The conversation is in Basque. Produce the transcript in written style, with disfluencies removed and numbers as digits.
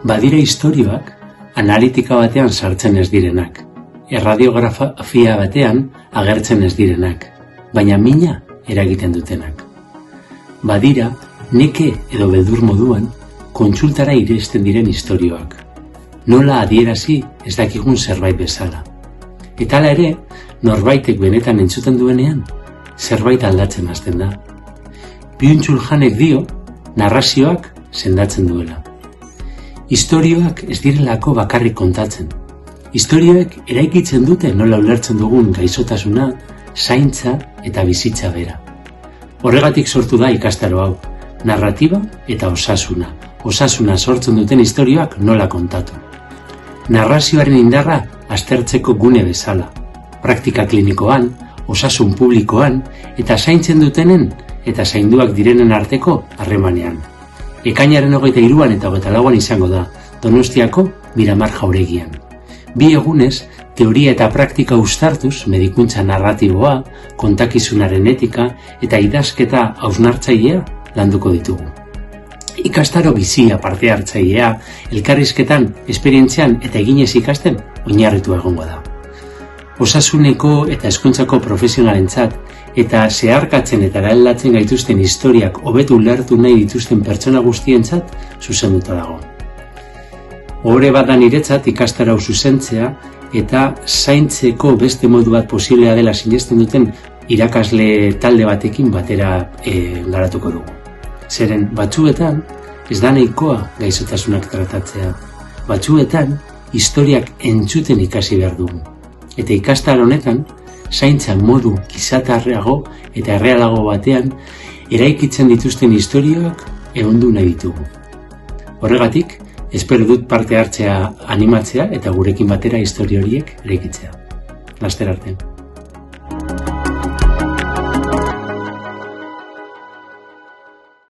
Badira istorioak analitika batean sartzen ez direnak, erradiografia batean agertzen ez direnak, baina mina eragiten dutenak. Badira, neke edo beldur moduan, kontsultara iresten diren istorioak. Nola adierazi ez dakigun zerbait bezala. Eta hala ere, norbaitek benetan entzuten duenean, zerbait aldatzen hasten da. Byung-Chul Hanek dio, narrazioak sendatzen duela. Istorioak ez direlako bakarrik kontatzen. Istorioek eraikitzen dute nola ulertzen dugun gaixotasuna, zaintza eta bizitza bera. Horregatik sortu da ikastaro hau, narratiba eta osasuna. Osasuna sortzen duten istorioak nola kontatu. Narrazioaren indarra aztertzeko gune bezala. Praktika klinikoan, osasun publikoan eta zaintzen dutenen eta zainduak direnen arteko harremanean. Ekainaren 23 eta 24 izango da, Donostiako Miramar jauregian. 2 egunez, teoria eta praktika uztartuz, medikuntza narratiboa, kontakizunaren etika eta idazketa hausnartzailea landuko ditugu. Ikastaro bizia parte hartzailea, elkarrizketan, esperientzian eta eginez ikasten oinarritua egongo da. Osasuneko eta hezkuntzako profesionalentzat eta zeharkatzen eta eraldatzen gaituzten historiak hobetu ulertu nahi dituzten pertsona guztientzat zuzenduta dago. Ohore bat da niretzat ikastaro hau zuzentzea eta zaintzeko beste modu bat posiblea dela sinesten duten irakasle talde batekin batera garatuko dugu. Zeren batzuetan ez da nahikoa gaixotasunak tratatzea. Batzuetan historiak entzuten ikasi behar dugu. Eta ikastaro honetan, zaintza modu gizatarreago eta errealago batean eraikitzen dituzten istorioak ehundu nahi ditugu. Horregatik, espero dut parte hartzea animatzea eta gurekin batera istorio horiek eraikitzea. Laster arte.